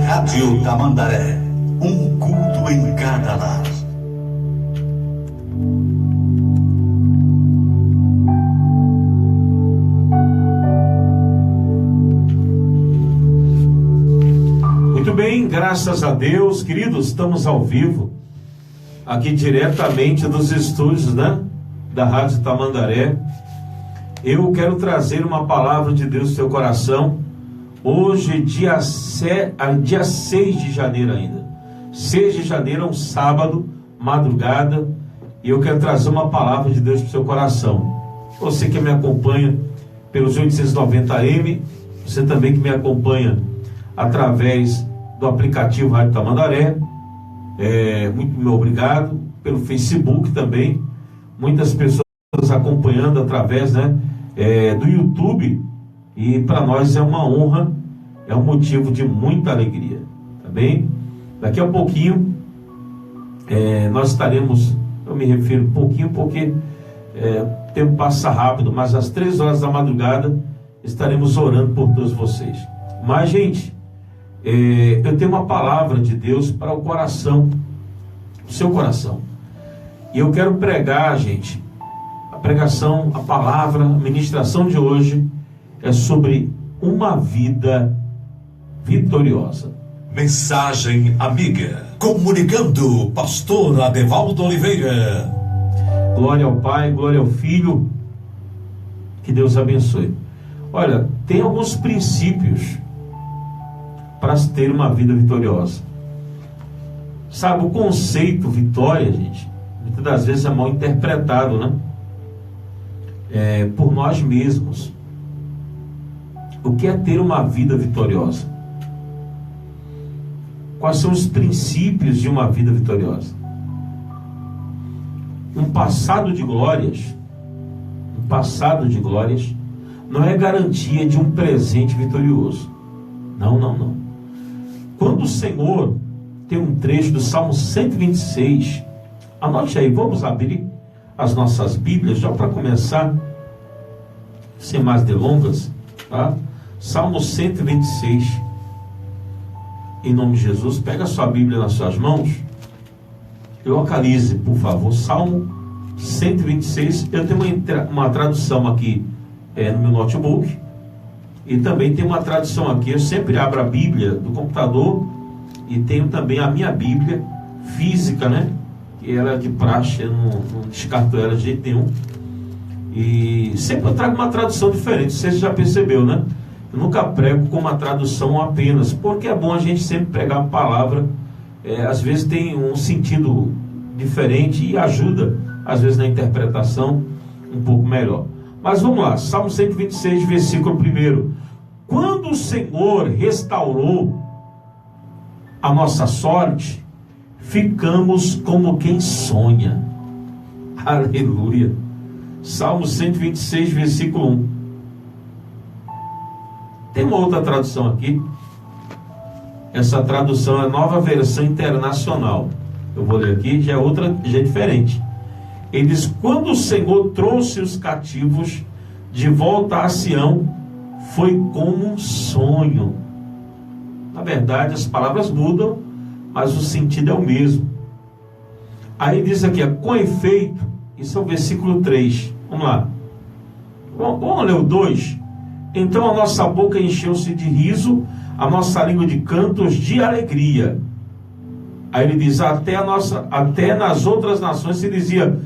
Rádio Tamandaré, um culto em cada lar. Muito bem, graças a Deus, queridos, estamos ao vivo, aqui diretamente dos estúdios, né, da Rádio Tamandaré. Eu quero trazer uma palavra de Deus no seu coração. Hoje, dia 6 de janeiro ainda. 6 de janeiro é um sábado, madrugada, e eu quero trazer uma palavra de Deus para o seu coração. Você que me acompanha pelos 890M, você também que me acompanha através do aplicativo Rádio Tamandaré, muito obrigado. Pelo Facebook também, muitas pessoas acompanhando através, do YouTube. E para nós é uma honra, é um motivo de muita alegria, tá bem? Daqui a pouquinho, nós estaremos, eu me refiro um pouquinho porque o tempo passa rápido, mas às 3 horas da madrugada estaremos orando por todos vocês. Mas, gente, eu tenho uma palavra de Deus para o coração, o seu coração. E eu quero pregar, gente, a pregação, a palavra, a ministração de hoje é sobre uma vida vitoriosa. Mensagem amiga, comunicando pastor Adevaldo Oliveira. Glória ao Pai, glória ao Filho, que Deus abençoe. Olha, tem alguns princípios para se ter uma vida vitoriosa. Sabe, o conceito vitória, gente, muitas das vezes é mal interpretado, né? Por nós mesmos. O que é ter uma vida vitoriosa? Quais são os princípios de uma vida vitoriosa? Um passado de glórias não é garantia de um presente vitorioso. Não. Quando o Senhor, tem um trecho do Salmo 126, anote aí, vamos abrir as nossas Bíblias, já para começar, sem mais delongas, tá? Salmo 126, em nome de Jesus. Pega a sua Bíblia nas suas mãos e localize, por favor, Salmo 126. Eu tenho uma tradução aqui no meu notebook, e também tem uma tradução aqui. Eu sempre abro a Bíblia do computador e tenho também a minha Bíblia física, né, que era de praxe, eu não descarto ela de jeito nenhum. E sempre eu trago uma tradução diferente, você já percebeu, né? Eu nunca prego com uma tradução apenas, porque é bom a gente sempre pregar a palavra, às vezes tem um sentido diferente e ajuda, às vezes, na interpretação um pouco melhor. Mas vamos lá, Salmo 126, versículo 1. Quando o Senhor restaurou a nossa sorte, ficamos como quem sonha. Aleluia. Salmo 126, versículo 1. Tem uma outra tradução aqui. Essa tradução é a Nova Versão Internacional. Eu vou ler aqui, já é diferente. Ele diz: quando o Senhor trouxe os cativos de volta a Sião, foi como um sonho. Na verdade, as palavras mudam, mas o sentido é o mesmo. Aí diz aqui, com efeito, isso é o versículo 3. Vamos lá. Vamos ler o 2. Então a nossa boca encheu-se de riso, a nossa língua de cantos de alegria. Aí ele diz, até nas outras nações se dizia,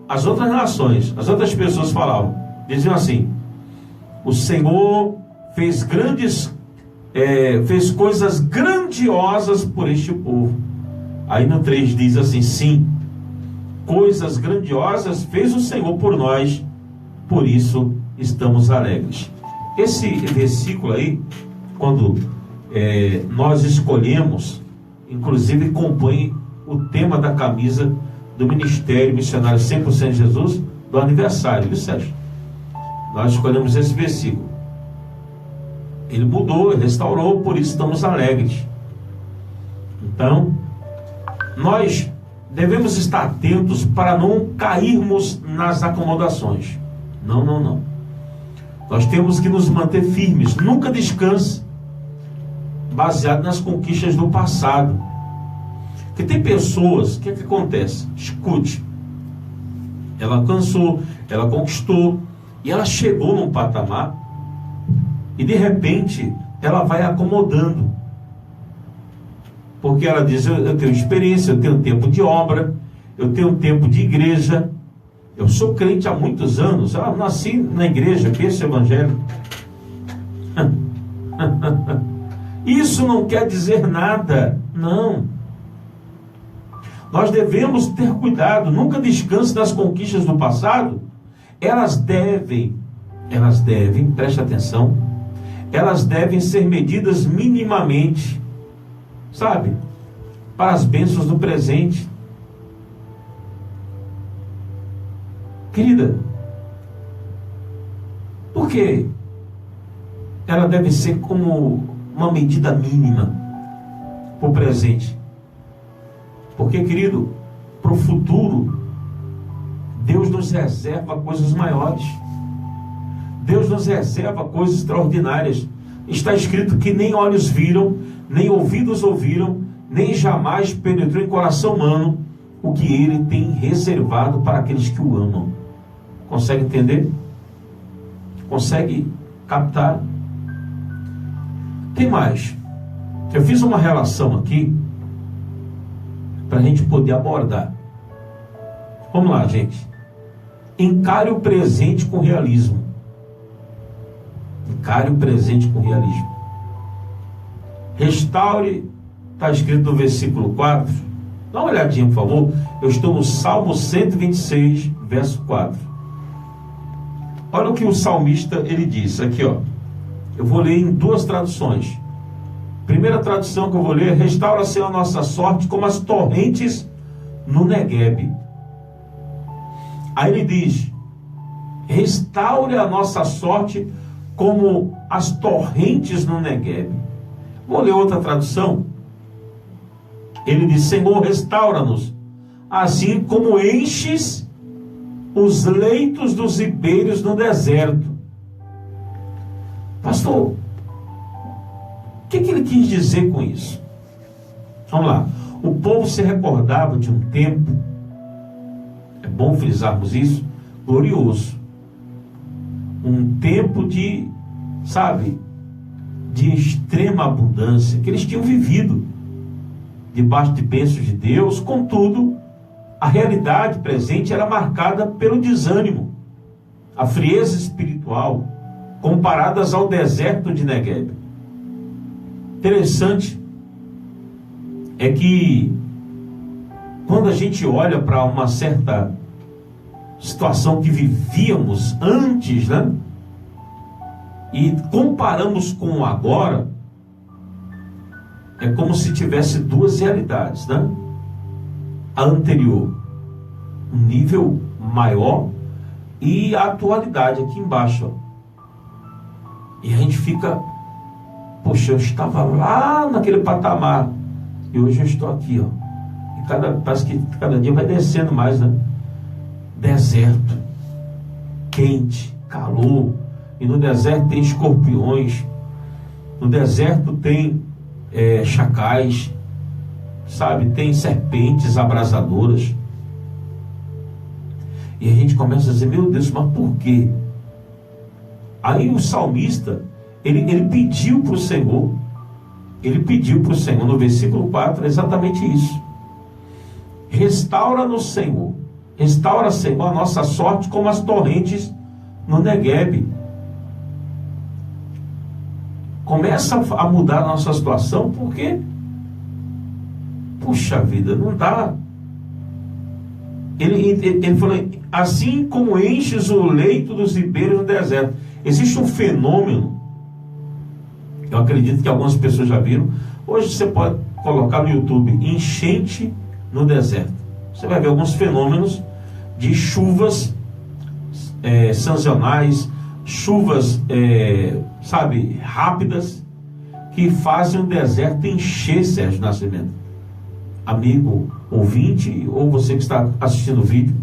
as outras pessoas falavam, diziam assim: o Senhor fez coisas grandiosas por este povo. Aí no 3 diz assim, sim, coisas grandiosas fez o Senhor por nós, por isso estamos alegres. Esse versículo aí, quando nós escolhemos, inclusive compõe o tema da camisa do Ministério Missionário 100% Jesus, do aniversário, viu, Sérgio? Nós escolhemos esse versículo. Ele mudou, ele restaurou, por isso estamos alegres. Então, nós devemos estar atentos para não cairmos nas acomodações. Não, não, não. Nós temos que nos manter firmes, nunca descanse, baseado nas conquistas do passado. Porque tem pessoas, o que acontece? Escute, ela alcançou, ela conquistou, e ela chegou num patamar, e de repente, ela vai acomodando. Porque ela diz, eu tenho experiência, eu tenho tempo de obra, eu tenho tempo de igreja, eu sou crente há muitos anos, eu nasci na igreja, berço evangélico. Isso não quer dizer nada, não. Nós devemos ter cuidado, nunca descanse das conquistas do passado. Elas devem, preste atenção, elas devem ser medidas minimamente, sabe, para as bênçãos do presente. Querida, por que ela deve ser como uma medida mínima para o presente? Porque, querido, para o futuro, Deus nos reserva coisas maiores. Deus nos reserva coisas extraordinárias. Está escrito que nem olhos viram, nem ouvidos ouviram, nem jamais penetrou em coração humano o que Ele tem reservado para aqueles que o amam. Consegue entender? Consegue captar? Tem mais. Eu fiz uma relação aqui para a gente poder abordar. Vamos lá, gente. Encare o presente com realismo. Encare o presente com realismo. Restaure, está escrito no versículo 4. Dá uma olhadinha, por favor. Eu estou no Salmo 126, verso 4. Olha o que o salmista ele diz aqui, ó. Eu vou ler em duas traduções. Primeira tradução que eu vou ler: restaura, Senhor, a nossa sorte como as torrentes no Neguebe. Aí ele diz: restaure a nossa sorte como as torrentes no Neguebe. Vou ler outra tradução. Ele diz: Senhor, restaura-nos, assim como enches os leitos dos ribeiros no deserto. Pastor, o que ele quis dizer com isso? Vamos lá. O povo se recordava de um tempo, é bom frisarmos isso, glorioso. Um tempo de, sabe, de extrema abundância, que eles tinham vivido debaixo de bênçãos de Deus. Contudo, a realidade presente era marcada pelo desânimo, a frieza espiritual, comparadas ao deserto de Negueb. Interessante é que quando a gente olha para uma certa situação que vivíamos antes, né, e comparamos com o agora, é como se tivesse duas realidades, né? A anterior, um nível maior, e a atualidade aqui embaixo, ó. E a gente fica, poxa, eu estava lá naquele patamar e hoje eu estou aqui, ó. E parece que cada dia vai descendo mais, né? Deserto, quente, calor. E no deserto tem escorpiões, no deserto tem chacais, sabe? Tem serpentes abrasadoras. E a gente começa a dizer: meu Deus, mas por quê? Aí o salmista, ele pediu para o Senhor, no versículo 4, exatamente isso: restaura-nos, Senhor, restaura, Senhor, a nossa sorte como as torrentes no Neguebe. Começa a mudar a nossa situação, porque, puxa vida, não dá. Ele falou: assim como enches o leito dos ribeiros no deserto. Existe um fenômeno, eu acredito que algumas pessoas já viram. Hoje você pode colocar no YouTube enchente no deserto. Você vai ver alguns fenômenos de chuvas sazonais, chuvas, sabe, rápidas, que fazem o deserto encher, Sérgio Nascimento. Amigo ouvinte, ou você que está assistindo o vídeo,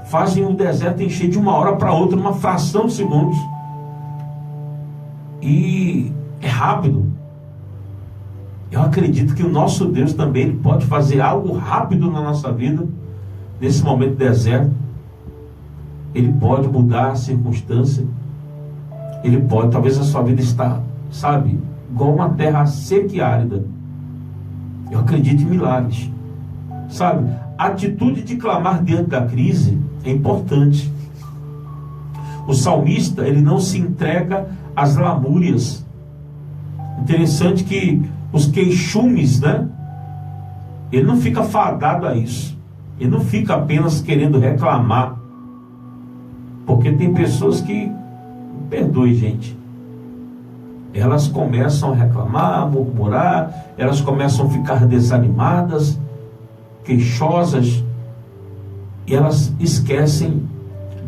fazem o deserto encher de uma hora para outra, numa fração de segundos. E é rápido. Eu acredito que o nosso Deus também ele pode fazer algo rápido na nossa vida, nesse momento de deserto. Ele pode mudar a circunstância. Ele pode, talvez a sua vida está, sabe, igual uma terra seca e árida. Eu acredito em milagres. Sabe, a atitude de clamar diante da crise é importante. O salmista, ele não se entrega às lamúrias. Interessante que os queixumes, né? Ele não fica fadado a isso. Ele não fica apenas querendo reclamar. Porque tem pessoas que, perdoe, gente, elas começam a reclamar, a murmurar, elas começam a ficar desanimadas, queixosas, e elas esquecem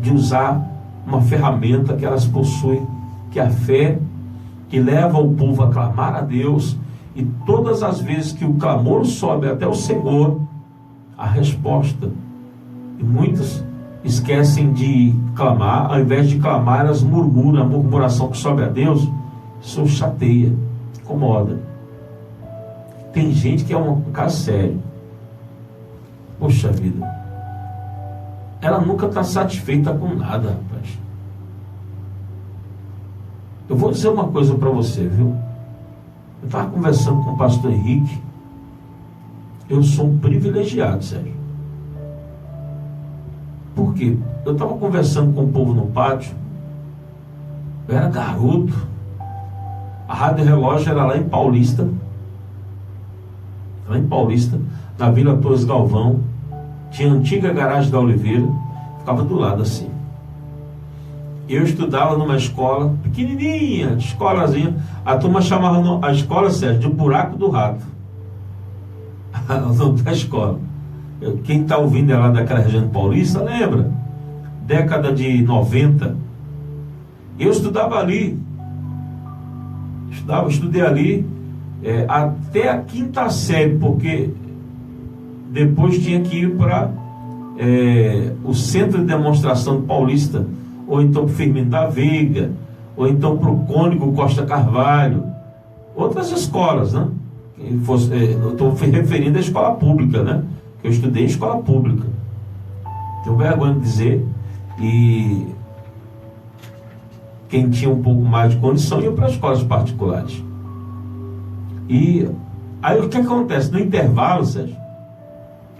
de usar uma ferramenta que elas possuem, que é a fé, que leva o povo a clamar a Deus, e todas as vezes que o clamor sobe até o Senhor, a resposta. E muitos esquecem de clamar, ao invés de clamar, elas murmuram. A murmuração que sobe a Deus, isso chateia, incomoda. Tem gente que é um caso sério. Poxa vida, ela nunca está satisfeita com nada, rapaz. Eu vou dizer uma coisa para você, viu? Eu estava conversando com o pastor Henrique. Eu sou um privilegiado, Sérgio. Por quê? Eu estava conversando com o povo no pátio. Eu era garoto. A Rádio Relógio era lá em Paulista. Lá em Paulista, na Vila Torres Galvão. Tinha a antiga garagem da Oliveira. Ficava do lado assim. Eu estudava numa escola pequenininha, escolazinha. A turma chamava a escola, Sérgio, de Buraco do Rato. O nome da escola. Quem está ouvindo é lá daquela região paulista, lembra? Década de 90. Eu estudava ali. Estudei ali até a quinta série, porque depois tinha que ir para o Centro de Demonstração Paulista, ou então para o Firmino da Veiga, ou então para o Cônigo Costa Carvalho, outras escolas, né? Eu estou referindo à escola pública, né? Eu estudei em escola pública. Tenho vergonha de dizer. E quem tinha um pouco mais de condição ia para escolas particulares. E aí o que acontece? No intervalo, Sérgio,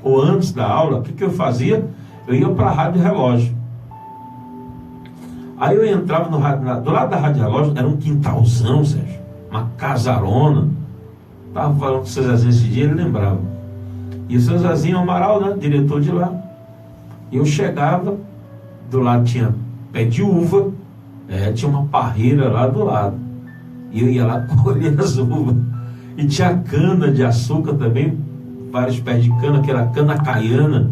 ou antes da aula, o que eu fazia? Eu ia para a Rádio Relógio. Aí eu entrava do lado da Rádio Relógio, era um quintalzão, Sérgio, uma casarona. Estava falando com o seu Zezinho esse dia, ele lembrava. E o seu Zezinho Amaral, né, diretor de lá. E eu chegava, do lado tinha pé de uva, tinha uma parreira lá do lado. E eu ia lá colher as uvas. E tinha cana de açúcar também, vários pés de cana, que era cana caiana.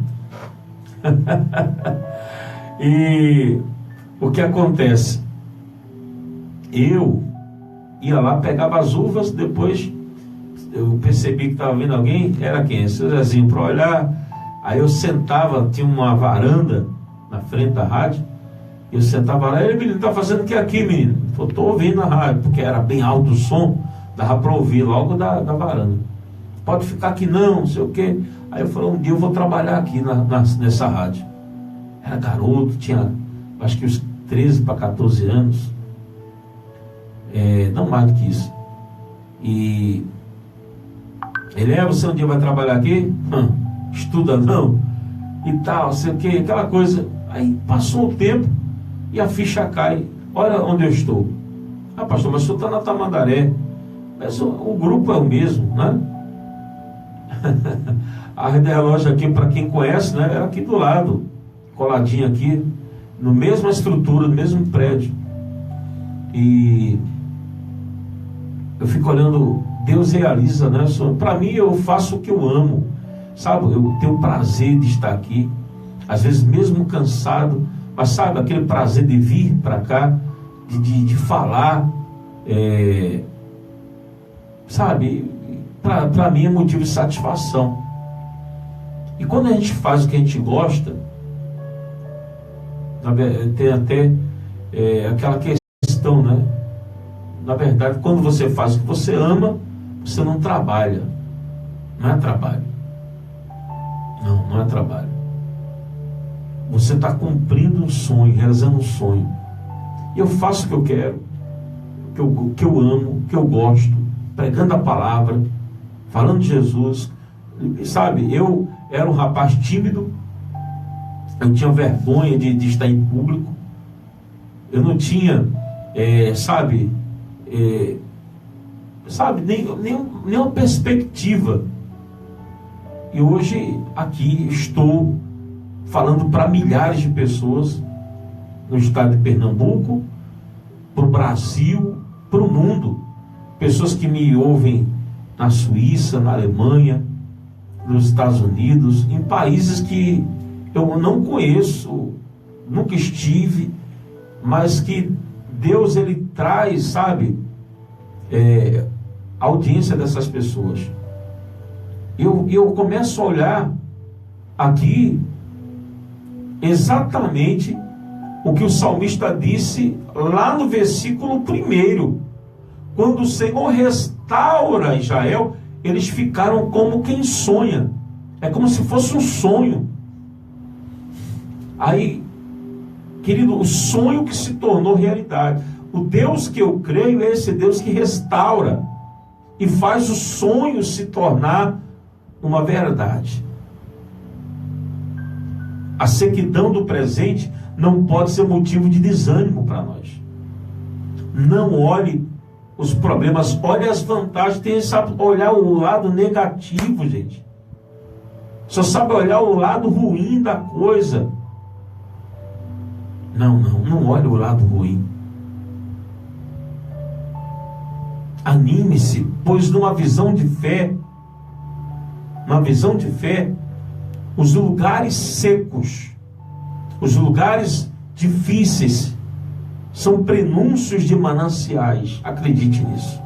E o que acontece? Eu ia lá, pegava as uvas, depois eu percebi que estava vindo alguém, era quem? Seu Zezinho, para olhar. Aí eu sentava, tinha uma varanda na frente da rádio, e eu sentava lá, menino, está fazendo o que aqui, menino? Eu estou ouvindo a rádio, porque era bem alto o som, dava para ouvir logo da varanda. Pode ficar aqui não sei o quê. Aí eu falei, um dia eu vou trabalhar aqui nessa rádio. Era garoto, tinha acho que uns 13 para 14 anos, não mais do que isso. E ele, você um dia vai trabalhar aqui? Estuda não? E tal, sei o que, aquela coisa. Aí passou o tempo e a ficha cai. Olha onde eu estou. Ah, pastor, mas o senhor está na Tamandaré. Mas o grupo é o mesmo, né? A Rádio Relógio aqui, para quem conhece, né, era aqui do lado, coladinho aqui, no mesma estrutura, no mesmo prédio. E eu fico olhando, Deus realiza, né? Para mim, eu faço o que eu amo, sabe? Eu tenho prazer de estar aqui, às vezes mesmo cansado, mas sabe, aquele prazer de vir para cá, de falar, sabe? Para mim é motivo de satisfação. E quando a gente faz o que a gente gosta, Tem até aquela questão, né? Na verdade, quando você faz o que você ama, você não trabalha. Não é trabalho. Não é trabalho. Você está cumprindo um sonho, realizando um sonho. E eu faço o que eu quero, que eu amo, que eu gosto, pregando a palavra, falando de Jesus. Sabe, eu era um rapaz tímido, eu tinha vergonha de estar em público, eu não tinha, nenhuma perspectiva. E hoje aqui estou falando para milhares de pessoas no estado de Pernambuco, para o Brasil, para o mundo. Pessoas que me ouvem na Suíça, na Alemanha, nos Estados Unidos, em países que eu não conheço, nunca estive, mas que Deus, Ele traz, sabe, a audiência dessas pessoas. Eu começo a olhar aqui exatamente o que o salmista disse lá no versículo 1. Quando o Senhor restaura Israel, eles ficaram como quem sonha. É como se fosse um sonho. Aí, querido, o sonho que se tornou realidade. O Deus que eu creio é esse Deus que restaura e faz o sonho se tornar uma verdade. A sequidão do presente não pode ser motivo de desânimo para nós. Não olhe os problemas, olhe as vantagens. Tem que saber olhar o lado negativo, gente. Só sabe olhar o lado ruim da coisa. Não olhe o lado ruim. Anime-se, pois numa visão de fé, os lugares secos, os lugares difíceis, são prenúncios de mananciais. Acredite nisso.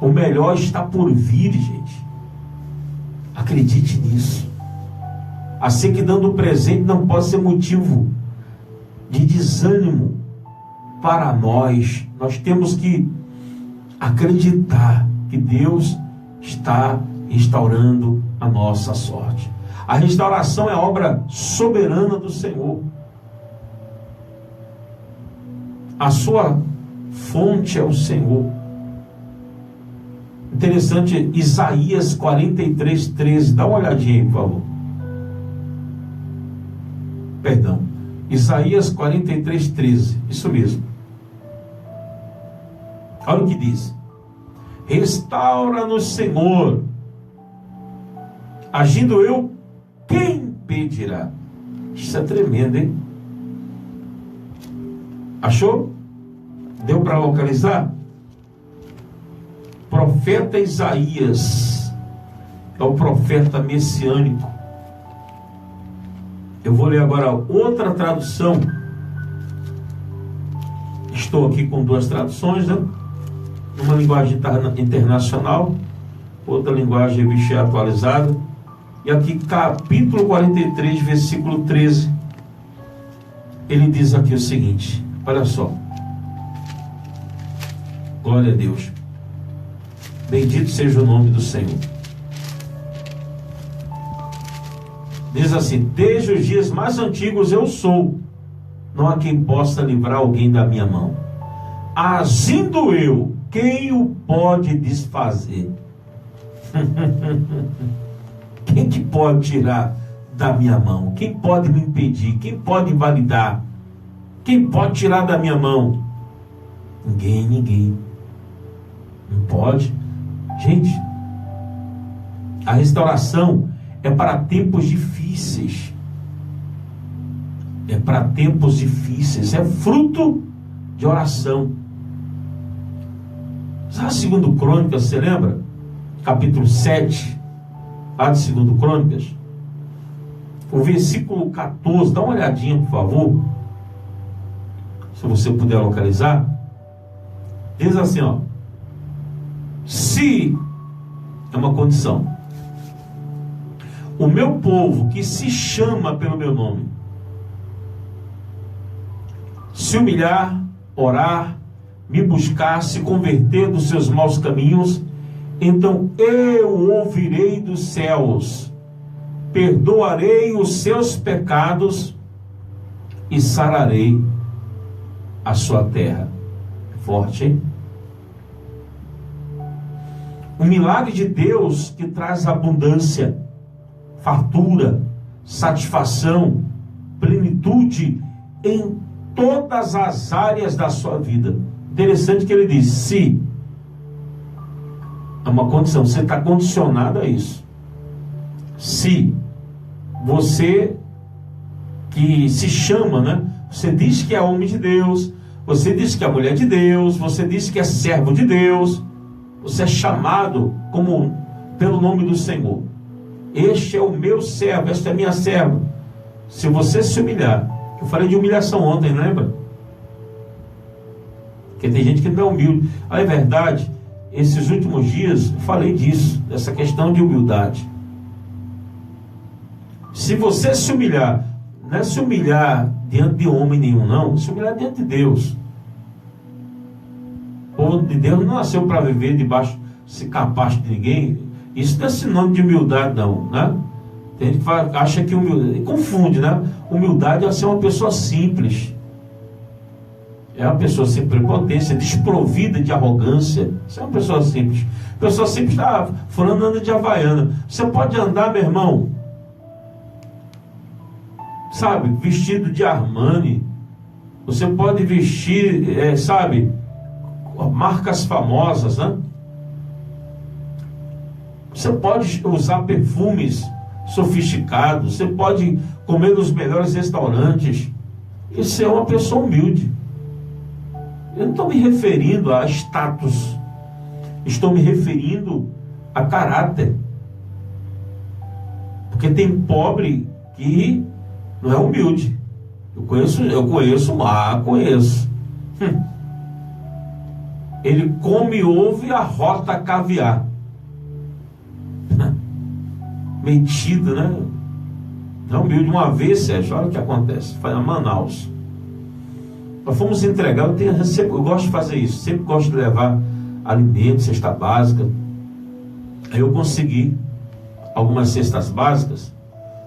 O melhor está por vir, gente. Acredite nisso. A sequidão do presente não pode ser motivo de desânimo para nós. Nós temos que acreditar que Deus está restaurando a nossa sorte. A restauração é a obra soberana do Senhor. A sua fonte é o Senhor. Interessante, Isaías 43:13. Dá uma olhadinha aí, por favor. Perdão. Isaías 43:13. Isso mesmo. Olha o que diz. Restaura-nos, Senhor. Agindo eu, quem impedirá? Isso é tremendo, hein? Achou? Deu para localizar? Profeta Isaías é o profeta messiânico. Eu vou ler agora outra tradução. Estou aqui com duas traduções, né? Uma linguagem internacional, outra linguagem revista atualizada. E aqui, capítulo 43, versículo 13. Ele diz aqui o seguinte: olha só. Glória a Deus. Bendito seja o nome do Senhor. Diz assim: desde os dias mais antigos eu sou, não há quem possa livrar alguém da minha mão. Agindo eu, quem o pode desfazer? Quem que pode tirar da minha mão? Quem pode me impedir? Quem pode invalidar? Quem pode tirar da minha mão? Ninguém. Não pode. Gente, a restauração é para tempos difíceis. É para tempos difíceis. É fruto de oração. Sabe 2 Crônicas, você lembra? Capítulo 7, lá de 2 Crônicas. O versículo 14, dá uma olhadinha, por favor. Se você puder localizar. Diz assim, ó. Se, é uma condição, o meu povo que se chama pelo meu nome, se humilhar, orar, me buscar, se converter dos seus maus caminhos, então eu ouvirei dos céus, perdoarei os seus pecados e sararei a sua terra. Forte, hein? O milagre de Deus que traz abundância, fartura, satisfação, plenitude em todas as áreas da sua vida. Interessante que ele diz, se. É uma condição, você está condicionado a isso. Se você que se chama, né? Você diz que é homem de Deus, você diz que é mulher de Deus, você diz que é servo de Deus, você é chamado como pelo nome do Senhor. Este é o meu servo, esta é a minha serva. Se você se humilhar, eu falei de humilhação ontem, lembra? Porque tem gente que não é humilde. É verdade, esses últimos dias eu falei disso, dessa questão de humildade. Se você se humilhar, não é se humilhar diante de homem nenhum, não, se humilhar diante de Deus. O povo de Deus não nasceu para viver debaixo, se capaz de ninguém. Isso não é sinônimo de humildade, não, né? Tem gente que acha que humildade, confunde, né? Humildade é ser uma pessoa simples. É uma pessoa sem prepotência, desprovida de arrogância. Você é uma pessoa simples. Pessoa simples, fulano anda de Havaiana. Você pode andar, meu irmão, sabe, vestido de Armani. Você pode vestir, sabe, marcas famosas, né? Você pode usar perfumes sofisticados. Você pode comer nos melhores restaurantes e ser uma pessoa humilde. Eu não estou me referindo a status, estou me referindo a caráter. Porque tem pobre que não é humilde. Eu conheço. Ele come ovo e arrota caviar. Metido, né? Não é humilde. Uma vez, Sérgio, olha o que acontece. Foi em Manaus. Nós fomos entregar, eu gosto de fazer isso, sempre gosto de levar alimentos, cesta básica. Aí eu consegui algumas cestas básicas.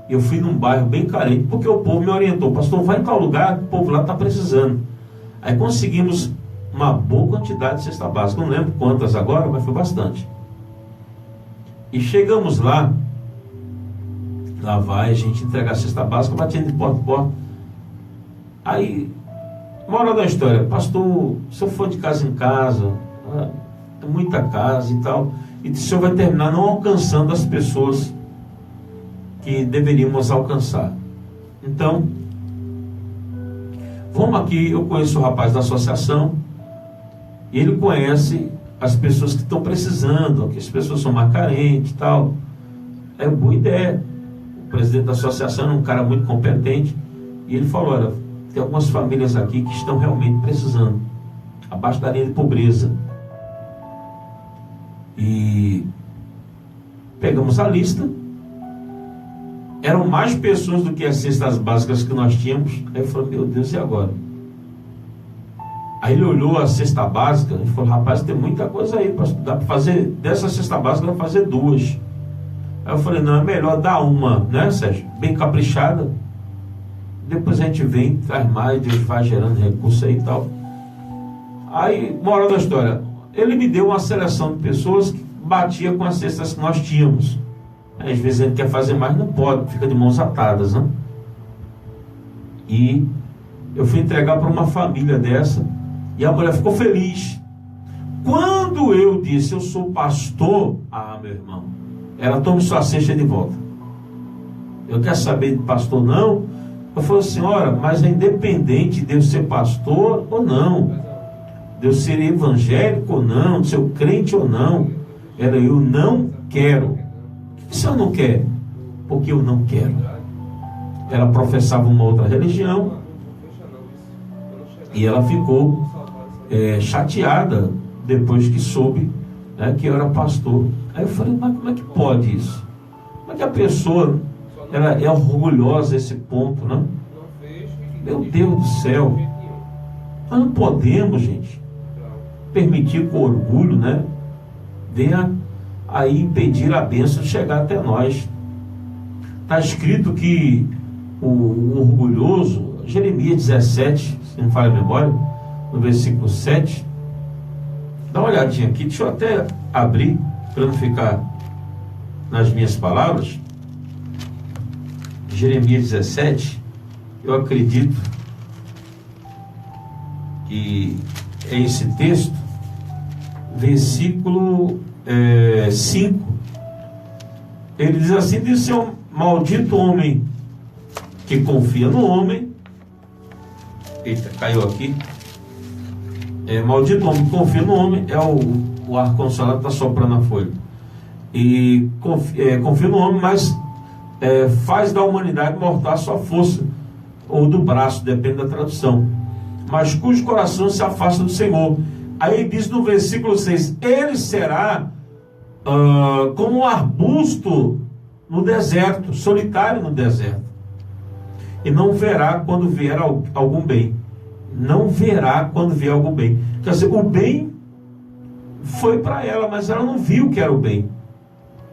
Eu fui num bairro bem carente, porque o povo me orientou, pastor, vai em tal lugar, o povo lá está precisando. Aí conseguimos uma boa quantidade de cesta básica, não lembro quantas agora, mas foi bastante. E chegamos lá vai a gente entregar a cesta básica, batendo de porta em porta. Aí, moral da história, pastor, se eu for de casa em casa, é muita casa e tal, e o senhor vai terminar não alcançando as pessoas que deveríamos alcançar. Então, vamos aqui, eu conheço o rapaz da associação, e ele conhece as pessoas que estão precisando, que as pessoas são mais carentes e tal. É boa ideia. O presidente da associação é um cara muito competente, e ele falou, olha, tem algumas famílias aqui que estão realmente precisando, abaixo da linha de pobreza. E pegamos a lista. Eram mais pessoas do que as cestas básicas que nós tínhamos. Aí eu falei, meu Deus, e agora? Aí ele olhou a cesta básica e falou, rapaz, tem muita coisa aí, dá para fazer, dessa cesta básica dá para fazer 2. Aí eu falei, não, é melhor dar uma, né, Sérgio? Bem caprichada. Depois a gente vem, traz mais, Deus vai gerando recurso aí e tal. Aí, moral da história, ele me deu uma seleção de pessoas que batia com as cestas que nós tínhamos. Às vezes ele quer fazer mais, não pode, fica de mãos atadas, né? E eu fui entregar para uma família dessa, e a mulher ficou feliz. Quando eu disse, eu sou pastor, meu irmão, ela toma sua cesta de volta. Eu quero saber de pastor, não. Eu falei, senhora, mas é independente de eu ser pastor ou não, de eu ser evangélico ou não, de ser crente ou não, eu não quero. Por que o senhor não quer? Porque eu não quero. Ela professava uma outra religião e ela ficou chateada depois que soube, né, que eu era pastor. Aí eu falei, mas como é que pode isso? Como é que a pessoa ela é orgulhosa a esse ponto, né? Meu Deus do céu. Nós não podemos, gente, permitir que o orgulho, né, venha aí impedir a bênção de chegar até nós. Está escrito que o orgulhoso, Jeremias 17, se não falha a memória, no versículo 7, dá uma olhadinha aqui, deixa eu até abrir, para não ficar nas minhas palavras. Jeremias 17, eu acredito que é esse texto, versículo 5, ele diz assim: diz o maldito homem que confia no homem. Eita, caiu aqui. Maldito homem que confia no homem. É o ar-condicionado está soprando a folha. E confia no homem, mas faz da humanidade mortal a sua força, ou do braço, depende da tradução, mas cujo coração se afasta do Senhor. Aí diz no versículo 6: ele será como um arbusto no deserto, solitário no deserto, e não verá quando vier algum bem. Não verá quando vier algum bem. Quer dizer, o bem foi para ela, mas ela não viu que era o bem.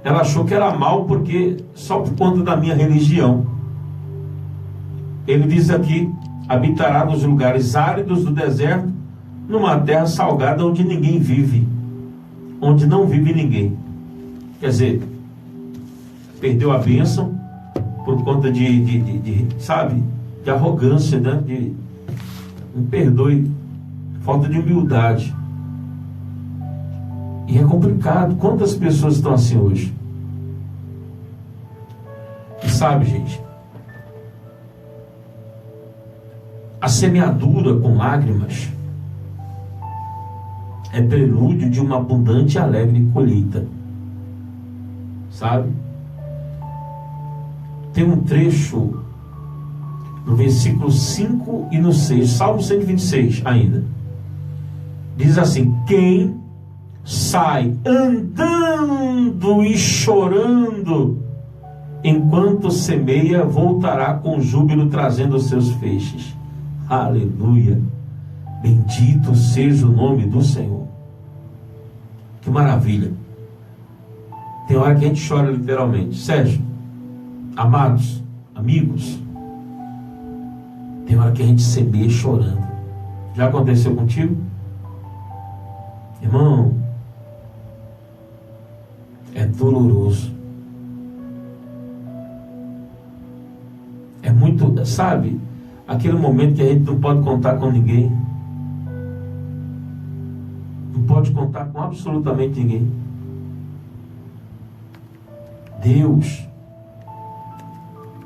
Ela achou que era mal, porque só por conta da minha religião. Ele diz aqui: habitará nos lugares áridos do deserto, numa terra salgada onde ninguém vive, onde não vive ninguém. Quer dizer, perdeu a bênção por conta de arrogância, né? Me perdoe, falta de humildade. E é complicado. Quantas pessoas estão assim hoje? E sabe, gente, a semeadura com lágrimas é prelúdio de uma abundante e alegre colheita. Sabe? Tem um trecho no versículo 5 e no 6, Salmo 126 ainda. Diz assim: quem sai andando e chorando enquanto semeia, voltará com júbilo trazendo os seus feixes. Aleluia! Bendito seja o nome do Senhor. Que maravilha! Tem hora que a gente chora literalmente. Sérgio, amados, amigos, tem hora que a gente semeia chorando. Já aconteceu contigo? Irmão, é doloroso. É muito, sabe, aquele momento que a gente não pode contar com ninguém. Não pode contar com absolutamente ninguém. Deus,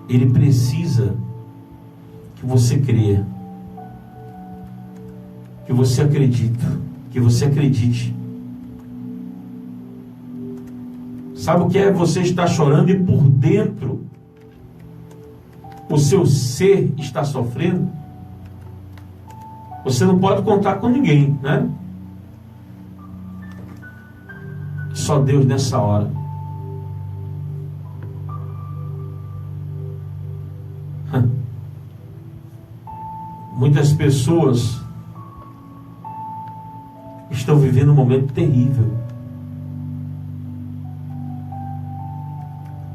Ele precisa que você creia, que você acredite, que você acredite. Sabe o que é você estar chorando e por dentro o seu ser está sofrendo? Você não pode contar com ninguém, né? Só Deus nessa hora. Muitas pessoas estão vivendo um momento terrível.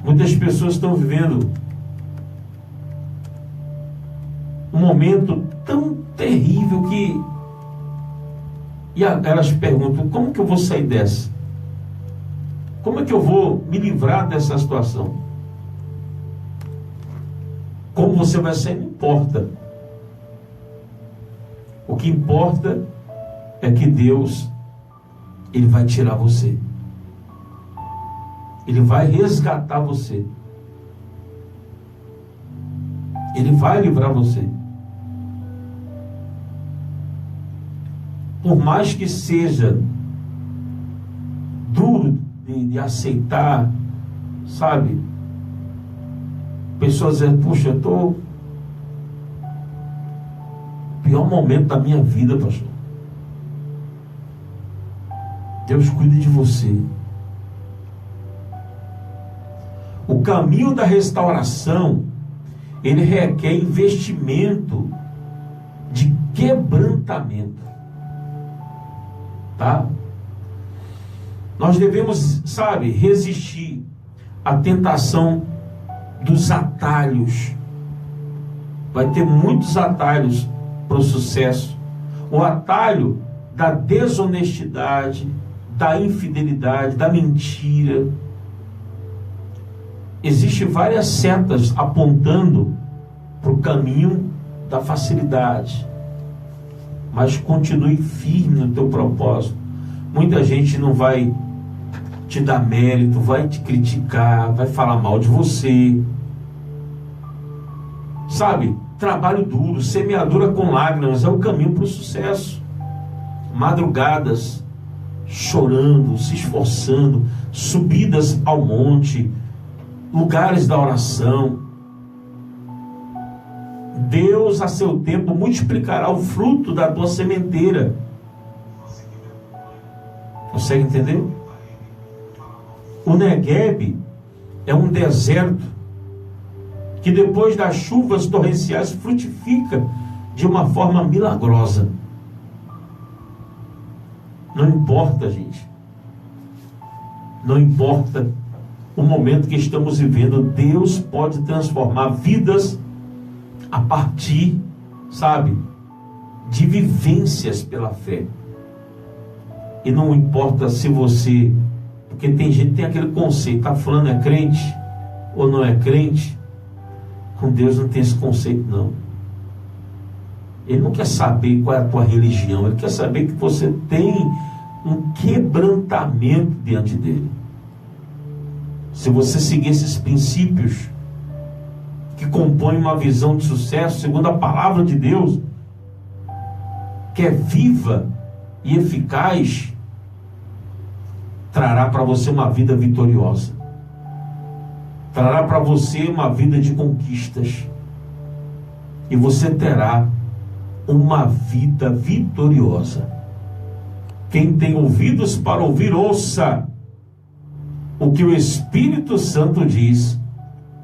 Muitas pessoas estão vivendo um momento tão terrível que... E elas perguntam: como que eu vou sair dessa? Como é que eu vou me livrar dessa situação? Como você vai sair não importa. O que importa é que Deus, Ele vai tirar você. Ele vai resgatar você. Ele vai livrar você. Por mais que seja duro de aceitar, sabe? Pessoas dizem: puxa, eu estou no pior momento da minha vida, pastor. Deus cuida de você. O caminho da restauração, ele requer investimento de quebrantamento. Tá? Nós devemos, resistir à tentação dos atalhos. Vai ter muitos atalhos para o sucesso. O atalho da desonestidade, da infidelidade, da mentira. Existem várias setas apontando para o caminho da facilidade. Mas continue firme no teu propósito. Muita gente não vai te dar mérito, vai te criticar, vai falar mal de você. Trabalho duro, semeadura com lágrimas é o caminho para o sucesso. Madrugadas, chorando, se esforçando, subidas ao monte, lugares da oração. Deus, a seu tempo, multiplicará o fruto da tua sementeira. Consegue entender? O Negueb é um deserto que depois das chuvas torrenciais frutifica de uma forma milagrosa. Não importa, gente. Não importa o momento que estamos vivendo, Deus pode transformar vidas a partir, de vivências pela fé. E não importa se você... Porque tem gente que tem aquele conceito, fulano é crente ou não é crente. Com Deus não tem esse conceito, não. Ele não quer saber qual é a tua religião, ele quer saber que você tem um quebrantamento diante dele. Se você seguir esses princípios que compõem uma visão de sucesso, segundo a palavra de Deus, que é viva e eficaz, trará para você uma vida vitoriosa. Trará para você uma vida de conquistas. E você terá uma vida vitoriosa. Quem tem ouvidos para ouvir, ouça o que o Espírito Santo diz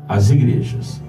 às igrejas.